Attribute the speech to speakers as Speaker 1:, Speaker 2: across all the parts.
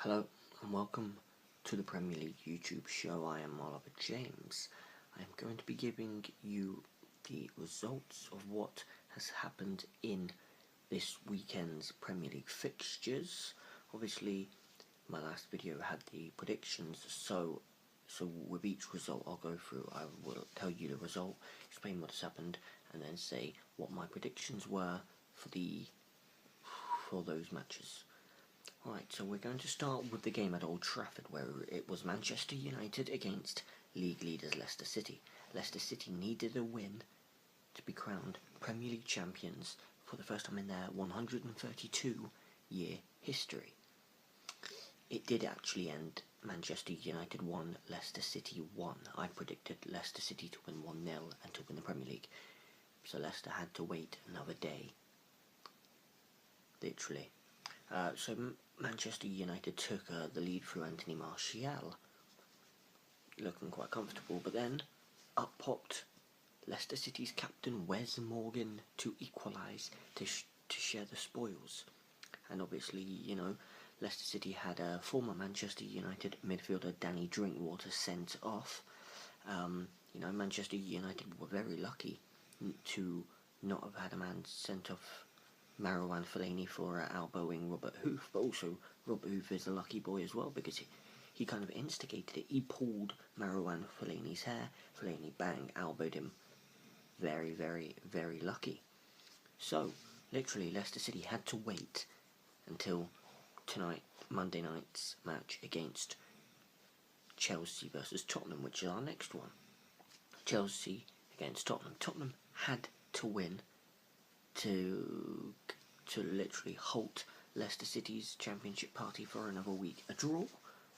Speaker 1: Hello and welcome to the Premier League YouTube show. I am Oliver James. I am going to be giving you the results of what has happened in this weekend's Premier League fixtures. Obviously, my last video had the predictions, so with each result I'll go through. I will tell you the result, explain what has happened, and then say what my predictions were for those matches. Alright, so we're going to start with the game at Old Trafford, where it was Manchester United against league leaders Leicester City. Leicester City needed a win to be crowned Premier League champions for the first time in their 132-year history. It did actually end Manchester United 1, Leicester City 1. I predicted Leicester City to win 1-0 and to win the Premier League. So Leicester had to wait another day. Literally. So Manchester United took the lead through Anthony Martial, looking quite comfortable, but then up popped Leicester City's captain Wes Morgan to equalise, to share the spoils. And obviously, Leicester City had a former Manchester United midfielder Danny Drinkwater sent off. Manchester United were very lucky to not have had a man sent off, Marouane Fellaini, for elbowing Robert Huth, but also Robert Huth is a lucky boy as well, because he kind of instigated it. He pulled Marouane Fellaini's hair, Fellaini bang, elbowed him. Very, very, very lucky. So, literally, Leicester City had to wait until tonight, Monday night's match against Chelsea versus Tottenham, which is our next one. Chelsea against Tottenham. Tottenham had to win to literally halt Leicester City's championship party for another week. A draw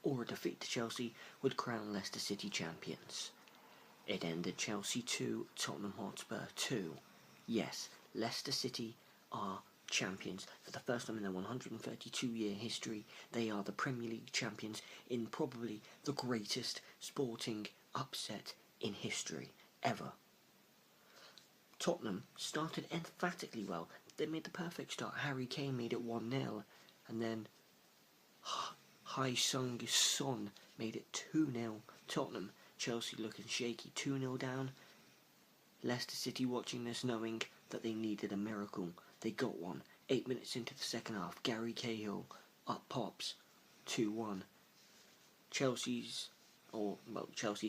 Speaker 1: or a defeat to Chelsea would crown Leicester City champions. It ended Chelsea 2, Tottenham Hotspur 2. Yes, Leicester City are champions for the first time in their 132-year history. They are the Premier League champions in probably the greatest sporting upset in history ever. Tottenham started emphatically well. They made the perfect start. Harry Kane made it 1-0, and then Hae-Sung Son made it 2-0. Tottenham. Chelsea looking shaky, 2-0 down. Leicester City watching this, knowing that they needed a miracle. They got one. 8 minutes into the second half, Gary Cahill up pops, 2-1. Chelsea's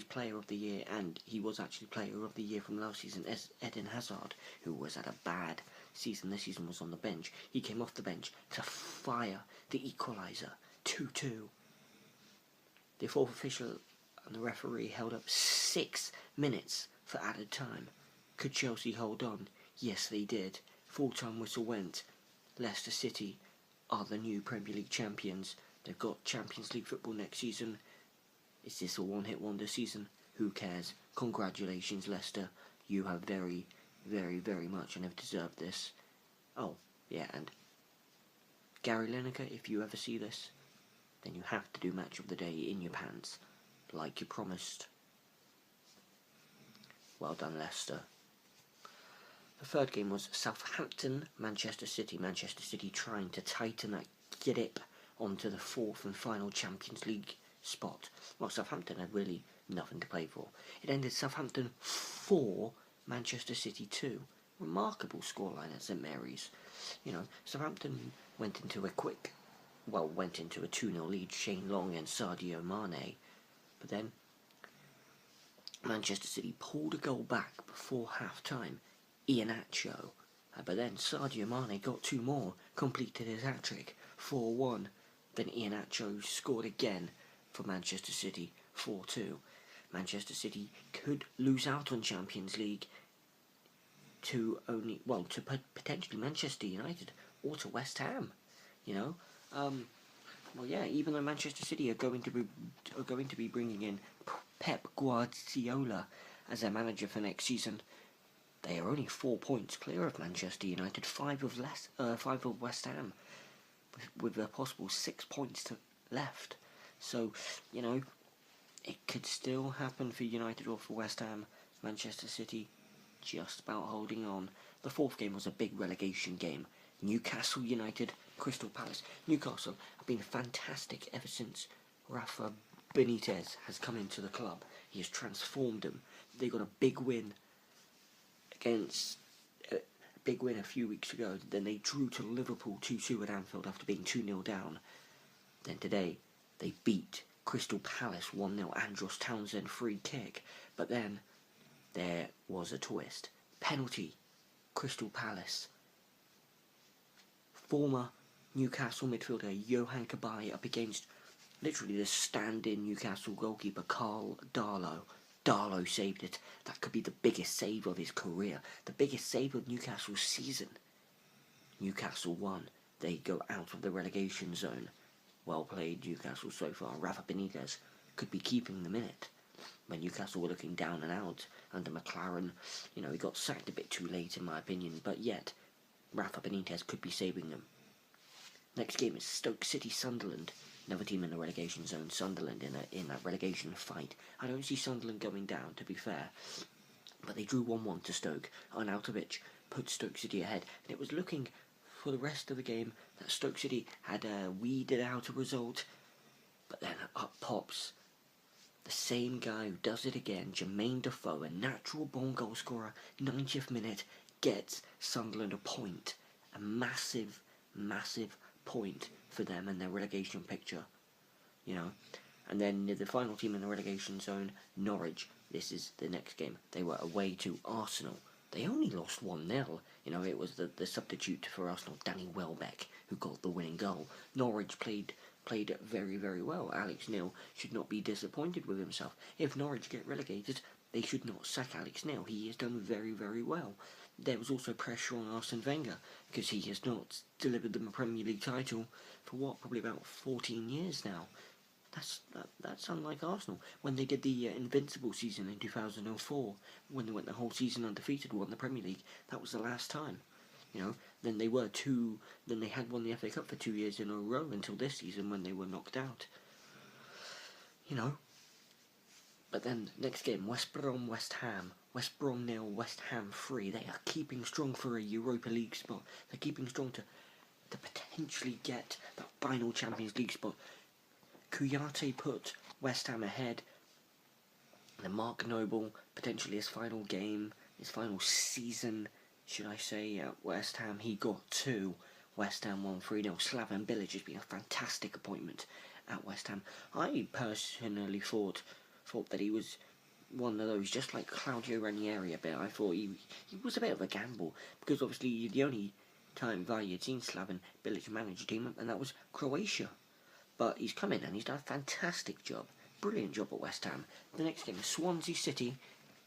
Speaker 1: Player of the Year, and he was actually Player of the Year from last season, Eden Hazard, who was at a bad season this season, was on the bench. He came off the bench to fire the equaliser, 2-2. The fourth official and the referee held up 6 minutes for added time. Could Chelsea hold on? Yes, they did. Full-time whistle went. Leicester City are the new Premier League champions. They've got Champions League football next season. Is this a one-hit wonder season? Who cares? Congratulations, Leicester. You have very, very, very much and have deserved this. Oh, yeah, and Gary Lineker, if you ever see this, then you have to do Match of the Day in your pants, like you promised. Well done, Leicester. The third game was Southampton, Manchester City. Manchester City trying to tighten that grip onto the fourth and final Champions League spot. Well, Southampton had really nothing to play for. It ended Southampton 4, Manchester City 2. Remarkable scoreline at St Mary's. Southampton went into a 2-0 lead, Shane Long and Sadio Mane. But then Manchester City pulled a goal back before half-time, Iheanacho. But then Sadio Mane got 2 more, completed his hat-trick, 4-1. Then Iheanacho scored again for Manchester City, 4-2. Manchester City could lose out on Champions League to potentially Manchester United or to West Ham. Even though Manchester City are going to be bringing in Pep Guardiola as their manager for next season, they are only 4 points clear of Manchester United, 5 of West Ham, with a possible 6 points left. So, it could still happen for United or for West Ham. Manchester City just about holding on. The fourth game was a big relegation game. Newcastle United Crystal Palace. Newcastle have been fantastic ever since Rafa Benitez has come into the club. He has transformed them. They got a big win a few weeks ago. Then they drew to Liverpool 2-2 at Anfield after being 2-0 down. Then today they beat Crystal Palace 1-0. Andros Townsend free kick. But then there was a twist. Penalty. Crystal Palace. Former Newcastle midfielder Johan Cabaye up against literally the stand-in Newcastle goalkeeper Carl Darlow. Darlow saved it. That could be the biggest save of his career. The biggest save of Newcastle's season. Newcastle won. They go out of the relegation zone. Well played, Newcastle, so far. Rafa Benitez could be keeping them in it. When Newcastle were looking down and out under McLaren, he got sacked a bit too late in my opinion, but yet Rafa Benitez could be saving them. Next game is Stoke City Sunderland. Another team in the relegation zone. Sunderland in that relegation fight. I don't see Sunderland going down, to be fair, but they drew 1-1 to Stoke. Arnautovic put Stoke City ahead, and it was looking for the rest of the game that Stoke City had weeded out a result, but then up pops the same guy who does it again, Jermaine Defoe, a natural born goal scorer, 90th minute, gets Sunderland a point. A massive, massive point for them in their relegation picture. And then the final team in the relegation zone, Norwich. This is the next game. They were away to Arsenal. They only lost 1-0. It was the substitute for Arsenal, Danny Welbeck, who got the winning goal. Norwich played very, very well. Alex Neil should not be disappointed with himself. If Norwich get relegated, they should not sack Alex Neil. He has done very, very well. There was also pressure on Arsene Wenger because he has not delivered them a Premier League title for probably about 14 years now. That's unlike Arsenal. When they did the invincible season in 2004, when they went the whole season undefeated, won the Premier League, that was the last time. Then they had won the FA Cup for 2 years in a row until this season when they were knocked out. But then, next game, West Brom, West Ham. West Brom 0, West Ham 3. They are keeping strong for a Europa League spot. They're keeping strong to potentially get that final Champions League spot. Kouyaté put West Ham ahead. Then Mark Noble, potentially his final game, his final season, should I say, at West Ham, he got 2. West Ham won 3-0. Slaven Bilic has been a fantastic appointment at West Ham. I personally thought that he was one of those, just like Claudio Ranieri a bit. I thought he was a bit of a gamble, because obviously the only time I had seen Slaven Bilic manage a team, and that was Croatia. But he's come in and he's done a fantastic job. Brilliant job at West Ham. The next game is Swansea City.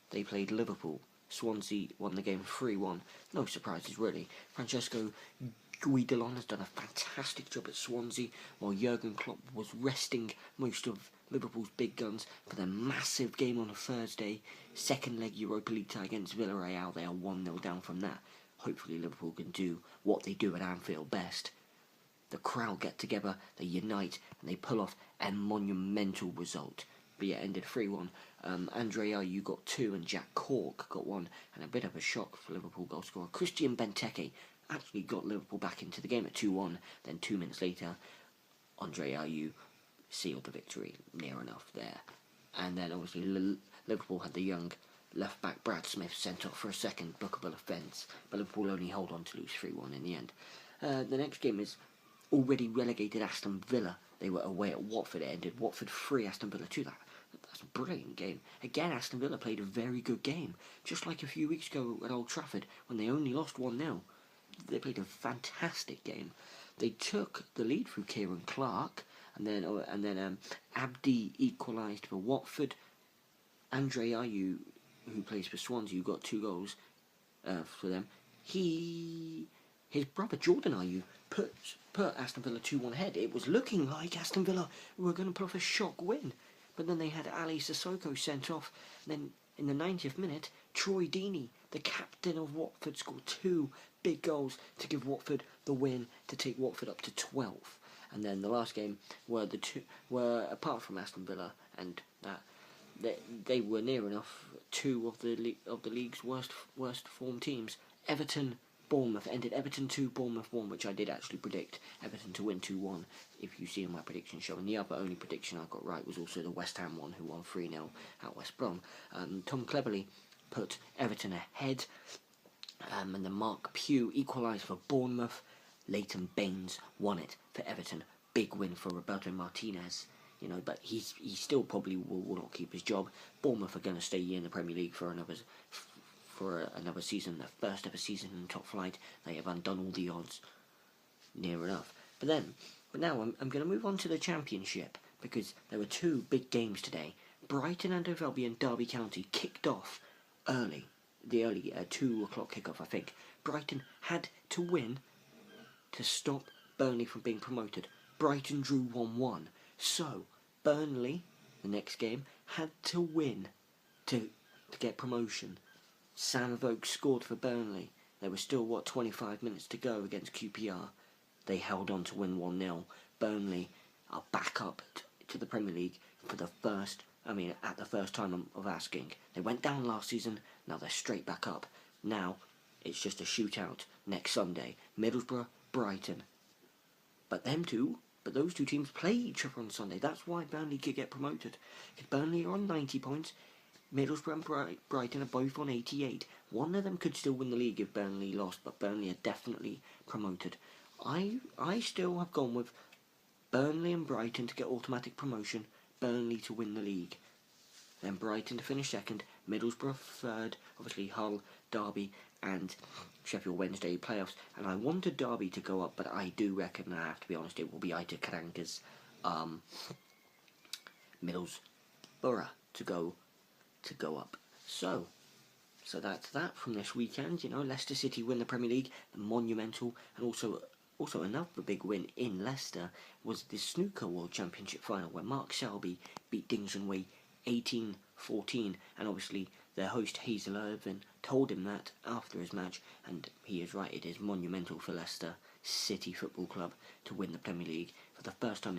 Speaker 1: They played Liverpool. Swansea won the game 3-1. No surprises, really. Francesco Guidolon has done a fantastic job at Swansea, while Jurgen Klopp was resting most of Liverpool's big guns for their massive game on a Thursday. Second leg Europa League tie against Villarreal. They are 1-0 down from that. Hopefully Liverpool can do what they do at Anfield best. The crowd get together, they unite, and they pull off a monumental result. But yeah, ended 3-1. Andre Ayew got 2 and Jack Cork got 1, and a bit of a shock for Liverpool goal scorer Christian Benteke actually got Liverpool back into the game at 2-1. Then 2 minutes later, Andre Ayew sealed the victory, near enough there. And then obviously Liverpool had the young left back Brad Smith sent off for a second bookable offence, but Liverpool only hold on to lose 3-1 in the end. The next game is already relegated Aston Villa. They were away at Watford. It ended Watford 3, Aston Villa 2. That's a brilliant game. Again, Aston Villa played a very good game. Just like a few weeks ago at Old Trafford, when they only lost 1-0. They played a fantastic game. They took the lead through Kieran Clark, and then Abdi equalised for Watford. Andre Ayew, who plays for Swansea, who got 2 goals for them. His brother Jordan Ayew put Aston Villa 2-1 ahead. It was looking like Aston Villa were going to pull off a shock win, but then they had Ali Sissoko sent off. Then in the 90th minute, Troy Deeney, the captain of Watford, scored 2 big goals to give Watford the win to take Watford up to 12th. And then the last game were apart from Aston Villa and that they were near enough 2 of the league's worst form teams. Everton Bournemouth ended Everton 2, Bournemouth 1, which I did actually predict Everton to win 2-1, if you see in my prediction show. And the other only prediction I got right was also the West Ham one, who won 3-0 at West Brom. Tom cleverly put Everton ahead, and then Mark Pugh equalised for Bournemouth. Leighton Baines won it for Everton. Big win for Roberto Martinez. But he still probably will not keep his job. Bournemouth are going to stay in the Premier League for another season, their first ever season in top flight. They have undone all the odds, near enough. But now I'm going to move on to the Championship, because there were two big games today. Brighton and Hove Albion Derby County kicked off early. The early 2 o'clock kickoff, I think. Brighton had to win to stop Burnley from being promoted. Brighton drew 1-1. So, Burnley, the next game, had to win to get promotion. Sam Vokes scored for Burnley. There was still, 25 minutes to go against QPR. They held on to win 1-0. Burnley are back up to the Premier League for at the first time of asking. They went down last season, now they're straight back up. Now, it's just a shootout next Sunday. Middlesbrough, Brighton. But those two teams play each other on Sunday. That's why Burnley could get promoted. Because Burnley are on 90 points. Middlesbrough and Brighton are both on 88. One of them could still win the league if Burnley lost, but Burnley are definitely promoted. I still have gone with Burnley and Brighton to get automatic promotion, Burnley to win the league. Then Brighton to finish second, Middlesbrough third, obviously Hull, Derby and Sheffield Wednesday playoffs. And I wanted Derby to go up, but I do reckon, I have to be honest, it will be Ita Karanka's Middlesbrough to go up. So that's that from this weekend. Leicester City win the Premier League, the monumental, and also another big win in Leicester was the Snooker World Championship final, where Mark Selby beat Dingsonway 18-14, and obviously their host Hazel Irvine told him that after his match, and he is right, it is monumental for Leicester City Football Club to win the Premier League for the first time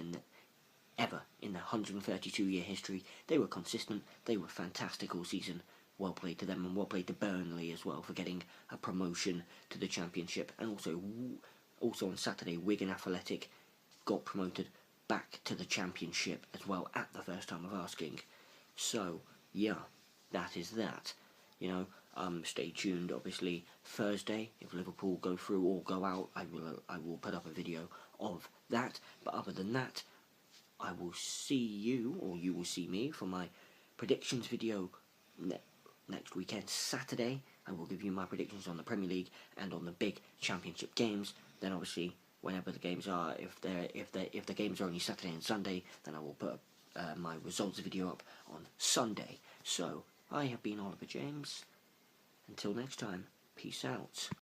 Speaker 1: ever in their 132-year history. They were consistent, they were fantastic all season. Well played to them, and well played to Burnley as well for getting a promotion to the Championship. And also on Saturday, Wigan Athletic got promoted back to the Championship as well at the first time of asking. So yeah, that is that. Stay tuned. Obviously Thursday, if Liverpool go through or go out, I will put up a video of that. But other than that, I will see you, or you will see me, for my predictions video next weekend, Saturday. I will give you my predictions on the Premier League and on the big Championship games. Then obviously, whenever the games are, if the games are only Saturday and Sunday, then I will put my results video up on Sunday. So I have been Oliver James. Until next time, peace out.